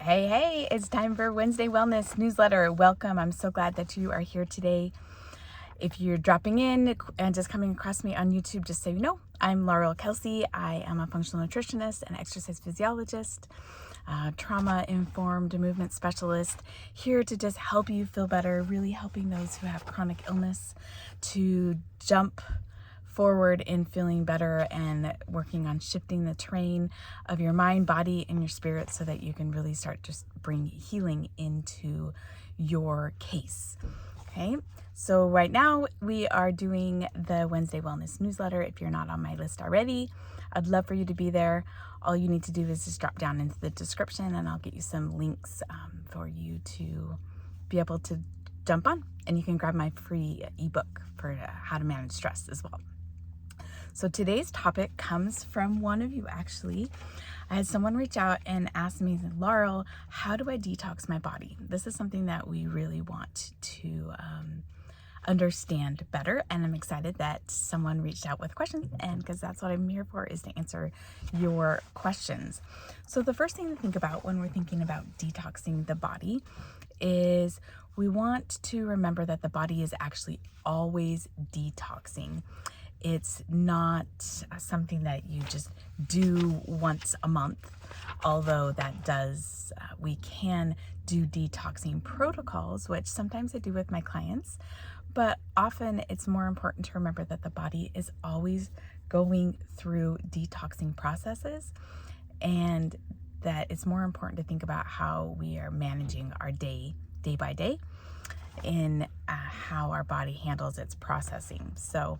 Hey, it's time for Wednesday Wellness Newsletter. Welcome. I'm so glad that you are here today. If you're dropping in and just coming across me on YouTube, just so you know, I'm Laurel Kelsey. I am a functional nutritionist and exercise physiologist, trauma-informed movement specialist, here to just help you feel better, really helping those who have chronic illness to jump forward in feeling better and working on shifting the terrain of your mind, body, and your spirit so that you can really start to bring healing into your case. Okay, so right now we are doing the Wednesday Wellness Newsletter. If you're not on my list already, I'd love for you to be there. All you need to do is just drop down into the description and I'll get you some links for you to be able to jump on, and you can grab my free ebook for how to manage stress as well. So today's topic comes from one of you, actually. I had someone reach out and ask me, Laurel, how do I detox my body? This is something that we really want to understand better, and I'm excited that someone reached out with questions, and because that's what I'm here for, is to answer your questions. So the first thing to think about when we're thinking about detoxing the body is we want to remember that the body is actually always detoxing. It's not something that you just do once a month, although that does, we can do detoxing protocols, which sometimes I do with my clients, but often it's more important to remember that the body is always going through detoxing processes, and that it's more important to think about how we are managing our day by day, in how our body handles its processing. So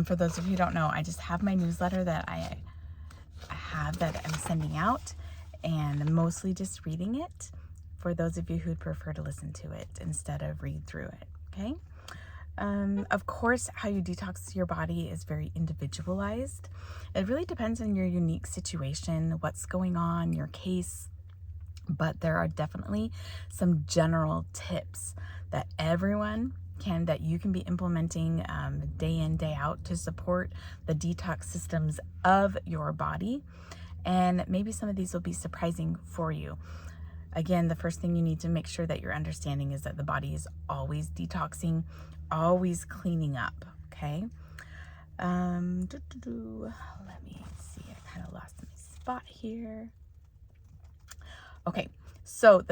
for those of you who don't know, I just have my newsletter that I have that I'm sending out, and mostly just reading it for those of you who'd prefer to listen to it instead of read through it. Okay. Of course, how you detox your body is very individualized. It really depends on your unique situation, what's going on, your case, but there are definitely some general tips that everyone can, that you can be implementing day in, day out to support the detox systems of your body. And maybe some of these will be surprising for you. Again, the first thing you need to make sure that you're understanding is that the body is always detoxing, always cleaning up, okay? Let me see, I kind of lost my spot here. Okay, so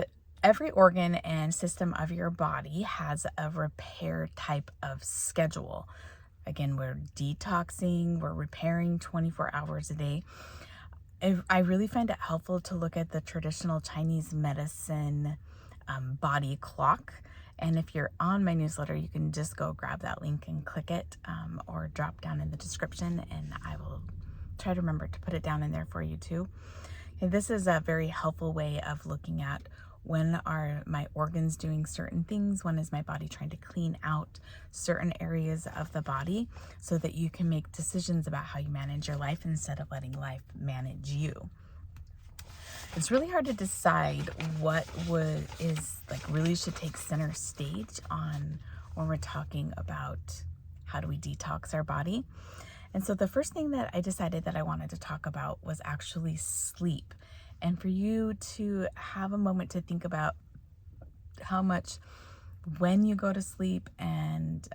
every organ and system of your body has a repair type of schedule. Again, we're detoxing, we're repairing 24 hours a day. I really find it helpful to look at the traditional Chinese medicine body clock. And if you're on my newsletter, you can just go grab that link and click it, or drop down in the description, and I will try to remember to put it down in there for you too. And this is a very helpful way of looking at when are my organs doing certain things, when is my body trying to clean out certain areas of the body, so that you can make decisions about how you manage your life instead of letting life manage you. It's really hard to decide what really should take center stage on when we're talking about how do we detox our body. And so the first thing that I decided that I wanted to talk about was actually sleep. And for you to have a moment to think about how much, when you go to sleep, and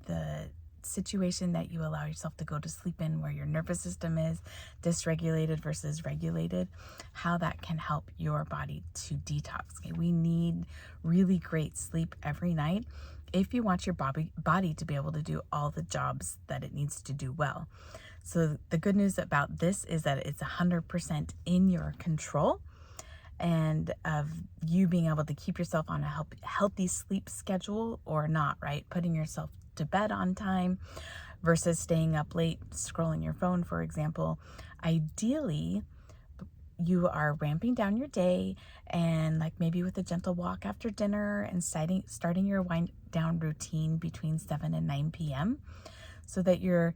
the situation that you allow yourself to go to sleep in, where your nervous system is dysregulated versus regulated, how that can help your body to detox. Okay? We need really great sleep every night if you want your body to be able to do all the jobs that it needs to do well. So the good news about this is that it's 100% in your control, and of you being able to keep yourself on a healthy sleep schedule or not, right? Putting yourself to bed on time versus staying up late scrolling your phone, for example. Ideally, you are ramping down your day, and like maybe with a gentle walk after dinner, and starting your wind down routine between 7 and 9 p.m. so that you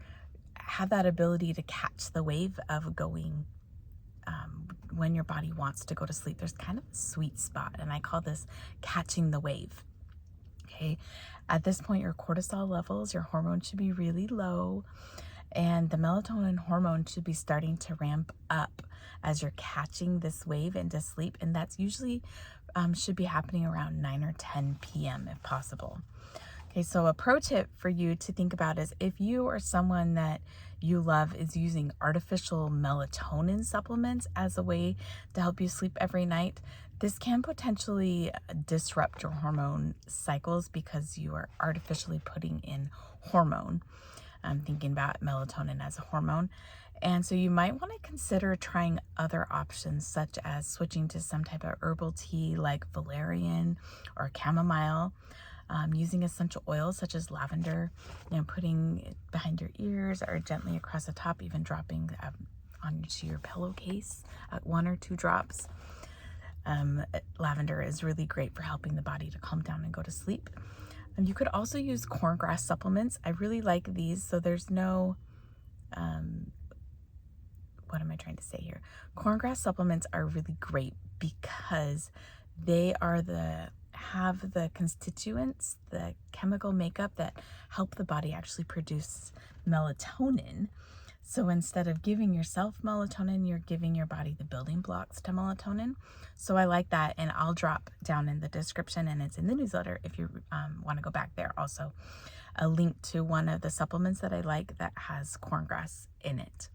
have that ability to catch the wave of going when your body wants to go to sleep. There's kind of a sweet spot, and I call this catching the wave. Okay, at this point, your cortisol levels, your hormones should be really low, And the melatonin hormone should be starting to ramp up as you're catching this wave into sleep. And that's usually should be happening around 9 or 10 p.m. if possible. Okay, so a pro tip for you to think about is if you or someone that you love is using artificial melatonin supplements as a way to help you sleep every night, this can potentially disrupt your hormone cycles because you are artificially putting in hormone. I'm thinking about melatonin as a hormone. And so you might want to consider trying other options, such as switching to some type of herbal tea like valerian or chamomile, using essential oils such as lavender, putting it behind your ears or gently across the top, even dropping onto your pillowcase, 1 or 2 drops. Lavender is really great for helping the body to calm down and go to sleep. And you could also use corngrass supplements. I really like these. So there's no, what am I trying to say here? Corngrass supplements are really great because they are have the constituents, the chemical makeup that help the body actually produce melatonin. So instead of giving yourself melatonin, you're giving your body the building blocks to melatonin. So I like that, and I'll drop down in the description, and it's in the newsletter if you want to go back there. Also, a link to one of the supplements that I like that has corngrass in it.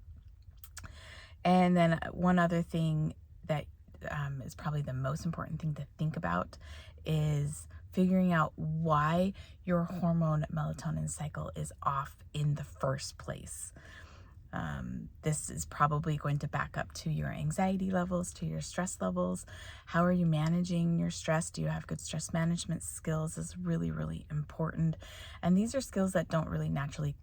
And then one other thing that is probably the most important thing to think about is figuring out why your hormone melatonin cycle is off in the first place. This is probably going to back up to your anxiety levels, to your stress levels. How are you managing your stress? Do you have good stress management skills? Is really, really important. And these are skills that don't really naturally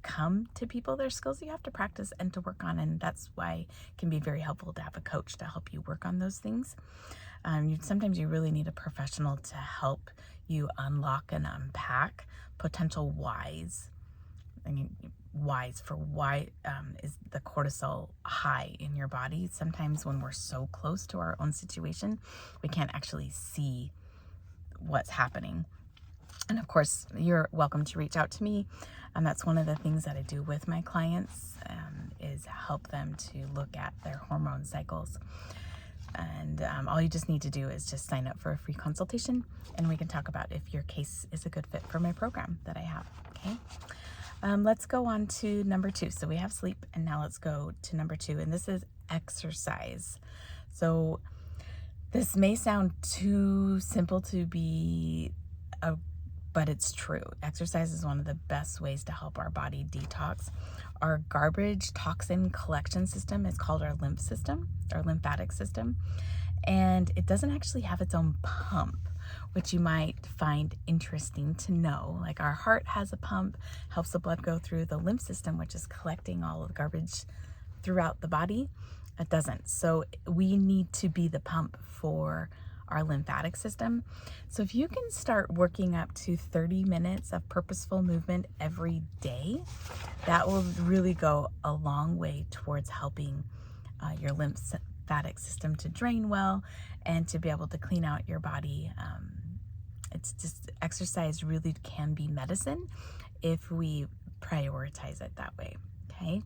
come to people. They're skills you have to practice and to work on. And that's why it can be very helpful to have a coach to help you work on those things. Sometimes you really need a professional to help you unlock and unpack potential whys. Whys for why is the cortisol high in your body. Sometimes when we're so close to our own situation, we can't actually see what's happening. And of course, you're welcome to reach out to me. And that's one of the things that I do with my clients, is help them to look at their hormone cycles. And all you just need to do is just sign up for a free consultation, and we can talk about if your case is a good fit for my program that I have. Okay. Let's go on to number 2. So we have sleep, and now let's go to number 2, and this is exercise. So this may sound too simple to be but it's true. Exercise is one of the best ways to help our body detox. Our garbage toxin collection system is called our lymphatic system, and it doesn't actually have its own pump, which you might find interesting to know. Like our heart has a pump, helps the blood go through. The lymph system, which is collecting all of the garbage throughout the body, it doesn't. So we need to be the pump for our lymphatic system. So if you can start working up to 30 minutes of purposeful movement every day, that will really go a long way towards helping your lymphatic system to drain well and to be able to clean out your body. It's just, exercise really can be medicine if we prioritize it that way. Okay.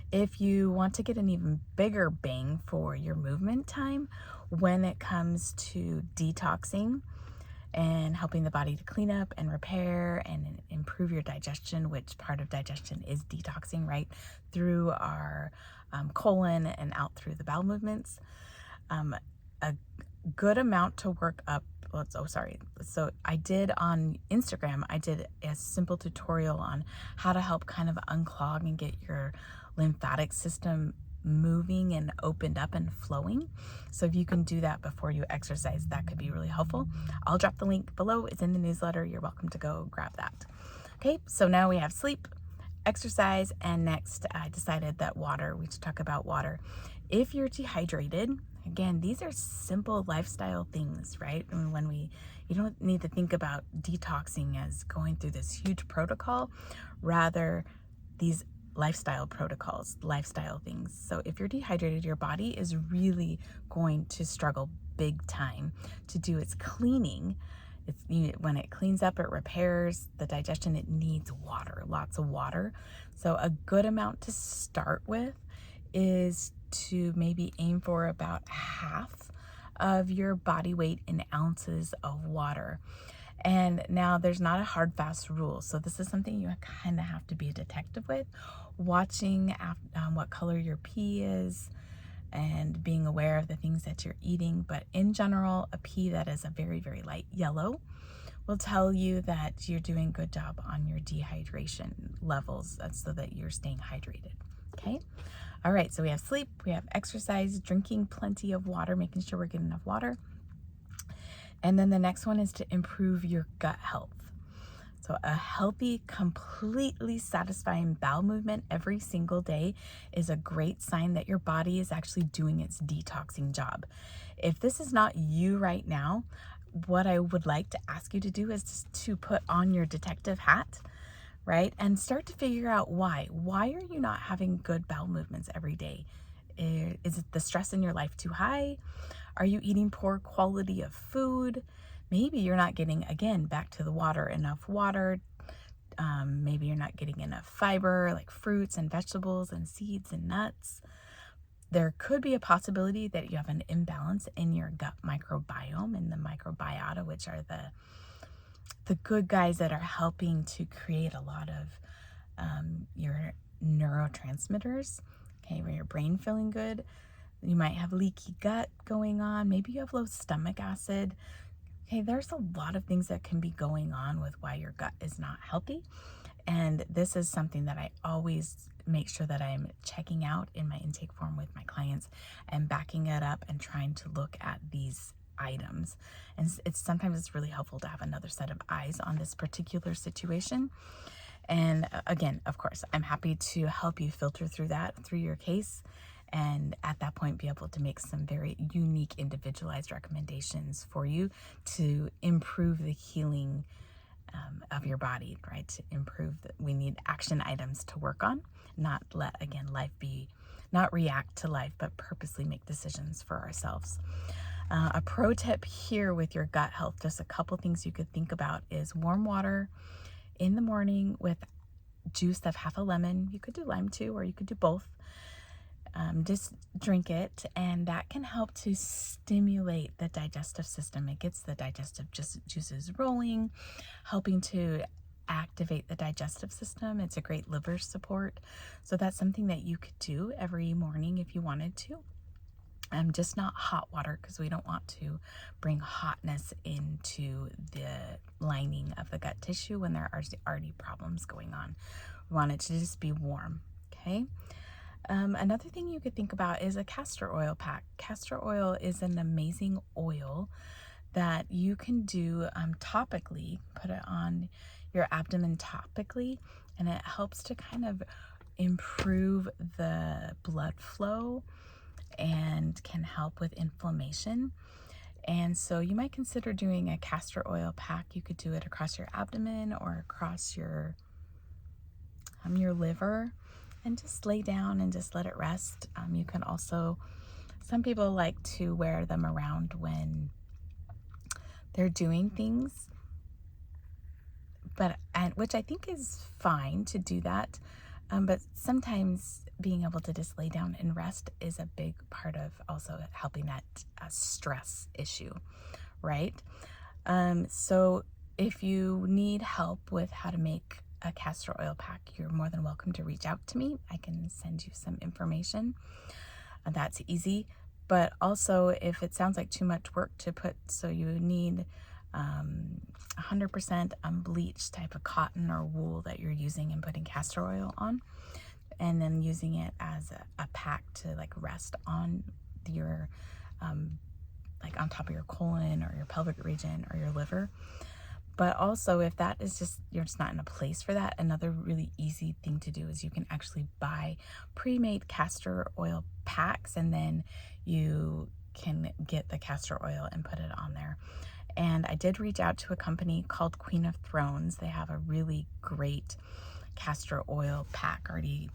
If you want to get an even bigger bang for your movement time when it comes to detoxing and helping the body to clean up and repair and improve your digestion, which part of digestion is detoxing, right? Through our colon and out through the bowel movements. A good amount to work up. So I did on Instagram, I did a simple tutorial on how to help kind of unclog and get your lymphatic system moving and opened up and flowing. So if you can do that before you exercise, that could be really helpful. I'll drop the link below. It's in the newsletter. You're welcome to go grab that. Okay, so now we have sleep, exercise, and next I decided that water, we should talk about water. If you're dehydrated, again, these are simple lifestyle things, right? And you don't need to think about detoxing as going through this huge protocol, rather these lifestyle protocols, lifestyle things. So if you're dehydrated, your body is really going to struggle big time to do its cleaning When it cleans up, it repairs the digestion. It needs water, lots of water. So a good amount to start with is to maybe aim for about half of your body weight in ounces of water. And now there's not a hard, fast rule. So this is something you kind of have to be a detective with, watching what color your pee is and being aware of the things that you're eating. But in general, a pee that is a very, very light yellow will tell you that you're doing a good job on your dehydration levels so that you're staying hydrated. Okay. All right. So we have sleep, we have exercise, drinking plenty of water, making sure we're getting enough water. And then the next one is to improve your gut health. So a healthy, completely satisfying bowel movement every single day is a great sign that your body is actually doing its detoxing job. If this is not you right now, what I would like to ask you to do is to put on your detective hat, right? And start to figure out why. Why are you not having good bowel movements every day? Is it the stress in your life too high? Are you eating poor quality of food? Maybe you're not getting, again, back to the water, enough water. Maybe you're not getting enough fiber, like fruits and vegetables and seeds and nuts. There could be a possibility that you have an imbalance in your gut microbiome and the microbiota, which are the good guys that are helping to create a lot of your neurotransmitters, okay, where your brain feeling good. You might have leaky gut going on. Maybe you have low stomach acid. Okay, there's a lot of things that can be going on with why your gut is not healthy. And this is something that I always make sure that I'm checking out in my intake form with my clients and backing it up and trying to look at these items. And sometimes it's really helpful to have another set of eyes on this particular situation. And again, of course, I'm happy to help you filter through your case. And at that point, be able to make some very unique, individualized recommendations for you to improve the healing of your body, right? To improve we need action items to work on, not let, again, not react to life, but purposely make decisions for ourselves. A pro tip here with your gut health, just a couple things you could think about is warm water in the morning with juice of half a lemon. You could do lime too, or you could do both. Just drink it, and that can help to stimulate the digestive system. It gets the digestive juices rolling, helping to activate the digestive system. It's a great liver support. So that's something that you could do every morning if you wanted to. Just not hot water, because we don't want to bring hotness into the lining of the gut tissue when there are already problems going on. We want it to just be warm, okay? Another thing you could think about is a castor oil pack. Castor oil is an amazing oil that you can do topically, put it on your abdomen topically, and it helps to kind of improve the blood flow and can help with inflammation. And so you might consider doing a castor oil pack. You could do it across your abdomen or across your liver, and just lay down and just let it rest. You can also, some people like to wear them around when they're doing things, which I think is fine to do that. But sometimes being able to just lay down and rest is a big part of also helping that stress issue, right? So if you need help with how to make a castor oil pack, you're more than welcome to reach out to me. I can send you some information. That's easy. But also, if it sounds like too much work to put, so you need 100% unbleached type of cotton or wool that you're using and putting castor oil on, and then using it as a pack to like rest on your like on top of your colon or your pelvic region or your liver. But also, if that is just, you're just not in a place for that, another really easy thing to do is you can actually buy pre-made castor oil packs, and then you can get the castor oil and put it on there. And I did reach out to a company called Queen of Thrones. They have a really great castor oil pack already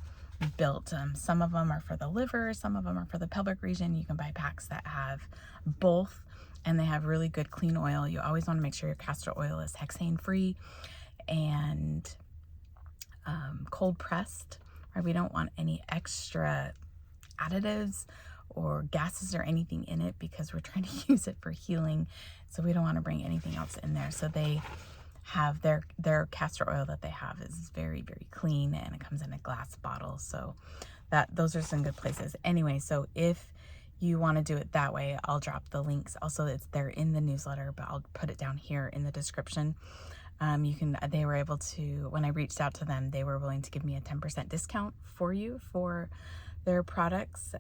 built. Some of them are for the liver, some of them are for the pelvic region. You can buy packs that have both. and they have really good clean oil. You always want to make sure your castor oil is hexane free and cold pressed, right? We don't want any extra additives or gases or anything in it because we're trying to use it for healing. So we don't want to bring anything else in there. So they have their castor oil that they have is very, very clean, and it comes in a glass bottle. So those are some good places. Anyway, so if you want to do it that way, I'll drop the links. Also, they're in the newsletter, but I'll put it down here in the description. They were able to, when I reached out to them, they were willing to give me a 10% discount for you for their products.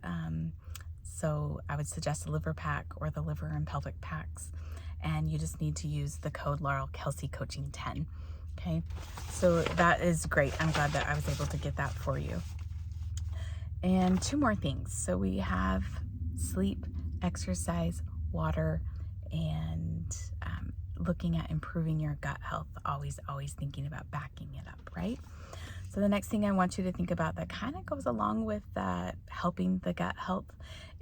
So I would suggest the liver pack or the liver and pelvic packs. And you just need to use the code Laurel Kelsey Coaching 10. Okay. So that is great. I'm glad that I was able to get that for you. And 2 more things. So we have sleep, exercise, water, and looking at improving your gut health. Always thinking about backing it up, right? So the next thing I want you to think about that kind of goes along with that, helping the gut health,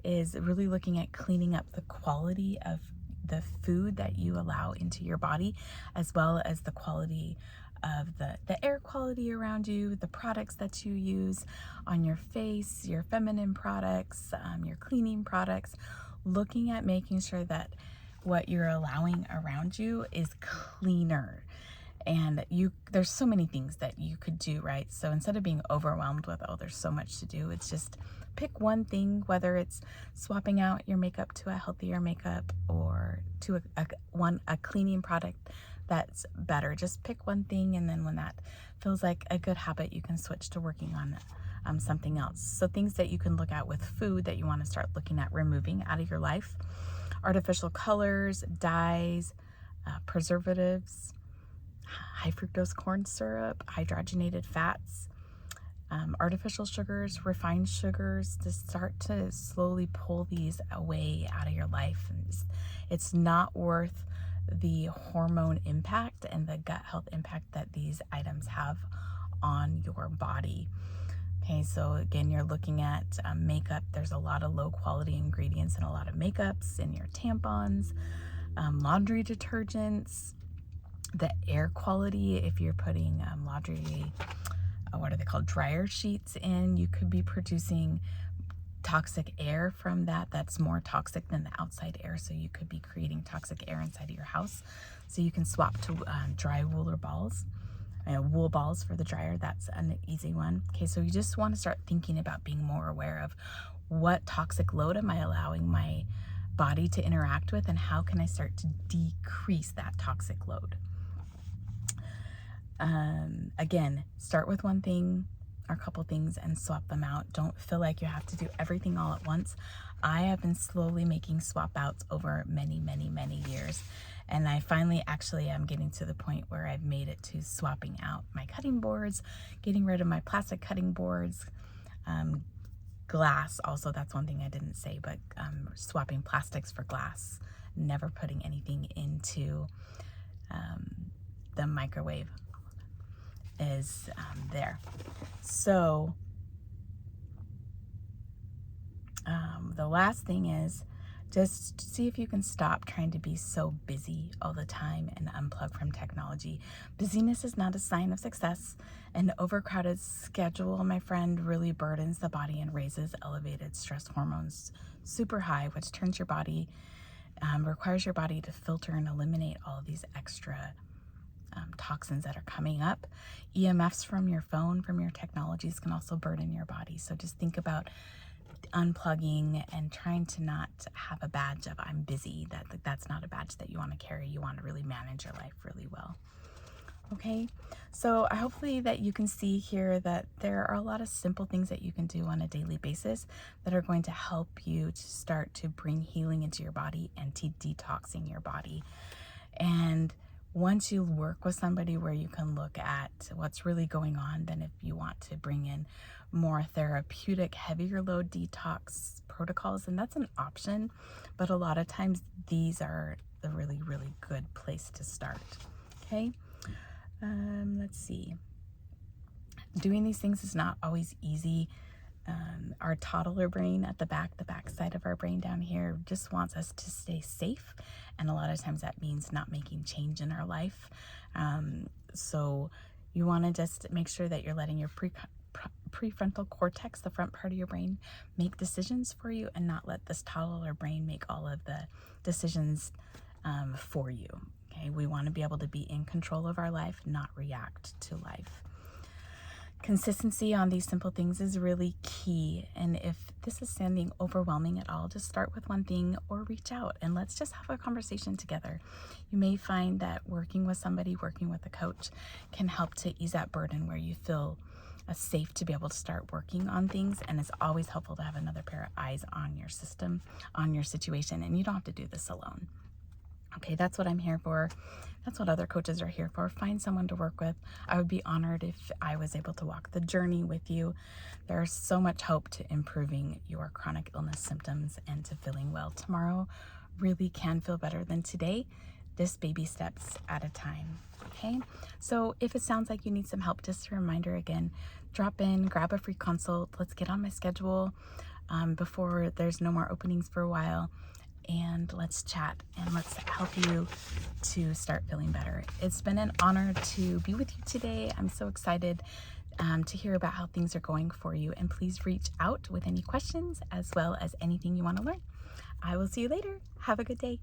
is really looking at cleaning up the quality of the food that you allow into your body, as well as the quality of the air quality around you, the products that you use on your face, your feminine products, your cleaning products, looking at making sure that what you're allowing around you is cleaner. And there's so many things that you could do, right? So instead of being overwhelmed with, oh, there's so much to do, it's just pick one thing, whether it's swapping out your makeup to a healthier makeup or to a cleaning product that's better. Just pick one thing, and then when that feels like a good habit, you can switch to working on something else. So things that you can look at with food that you want to start looking at removing out of your life: artificial colors, dyes, preservatives, high fructose corn syrup, hydrogenated fats, artificial sugars, refined sugars, to start to slowly pull these away out of your life. And it's not worth the hormone impact and the gut health impact that these items have on your body. Okay, so again, you're looking at makeup. There's a lot of low quality ingredients in a lot of makeups, in your tampons, laundry detergents, the air quality. If you're putting laundry, what are they called, dryer sheets in, you could be producing toxic air from that's more toxic than the outside air. So you could be creating toxic air inside of your house. So you can swap to dry wool balls. Wool balls for the dryer. That's an easy one. Okay, so you just want to start thinking about being more aware of what toxic load am I allowing my body to interact with, and how can I start to decrease that toxic load. Again, start with one thing or a couple things and swap them out. Don't feel like you have to do everything all at once. I have been slowly making swap outs over many years. And I finally actually am getting to the point where I've made it to swapping out my cutting boards, getting rid of my plastic cutting boards, glass. Also, that's one thing I didn't say, but swapping plastics for glass, never putting anything into the microwave is there. So the last thing is, just see if you can stop trying to be so busy all the time and unplug from technology. Busyness is not a sign of success. An overcrowded schedule, my friend, really burdens the body and raises elevated stress hormones super high, which turns your body, requires your body to filter and eliminate all of these extra toxins that are coming up. EMFs from your phone, from your technologies, can also burden your body. So just think about unplugging and trying to not have a badge of I'm busy. That's not a badge that you want to carry. You want to really manage your life really well. Okay, so hopefully that you can see here that there are a lot of simple things that you can do on a daily basis that are going to help you to start to bring healing into your body and to detoxing your body. And once you work with somebody where you can look at what's really going on, then if you want to bring in more therapeutic, heavier load detox protocols, and that's an option, but a lot of times these are the really good place to start. Okay, let's see. Doing these things is not always easy. Our toddler brain at the back side of our brain down here just wants us to stay safe. And a lot of times that means not making change in our life. So you want to just make sure that you're letting your prefrontal cortex, the front part of your brain, make decisions for you, and not let this toddler brain make all of the decisions for you. Okay, we want to be able to be in control of our life, not react to life. Consistency on these simple things is really key. And if this is sounding overwhelming at all, just start with one thing or reach out and let's just have a conversation together. You may find that working with somebody, working with a coach can help to ease that burden where you feel safe to be able to start working on things. And it's always helpful to have another pair of eyes on your system, on your situation, and you don't have to do this alone. Okay, that's what I'm here for. That's what other coaches are here for. Find someone to work with. I would be honored if I was able to walk the journey with you. There's so much hope to improving your chronic illness symptoms and to feeling well. Tomorrow really can feel better than today, just baby steps at a time. Okay, so if it sounds like you need some help, just a reminder again, drop in, grab a free consult. Let's get on my schedule before there's no more openings for a while. And let's chat and let's help you to start feeling better. It's been an honor to be with you today. I'm so excited to hear about how things are going for you. And please reach out with any questions as well as anything you want to learn. I will see you later. Have a good day.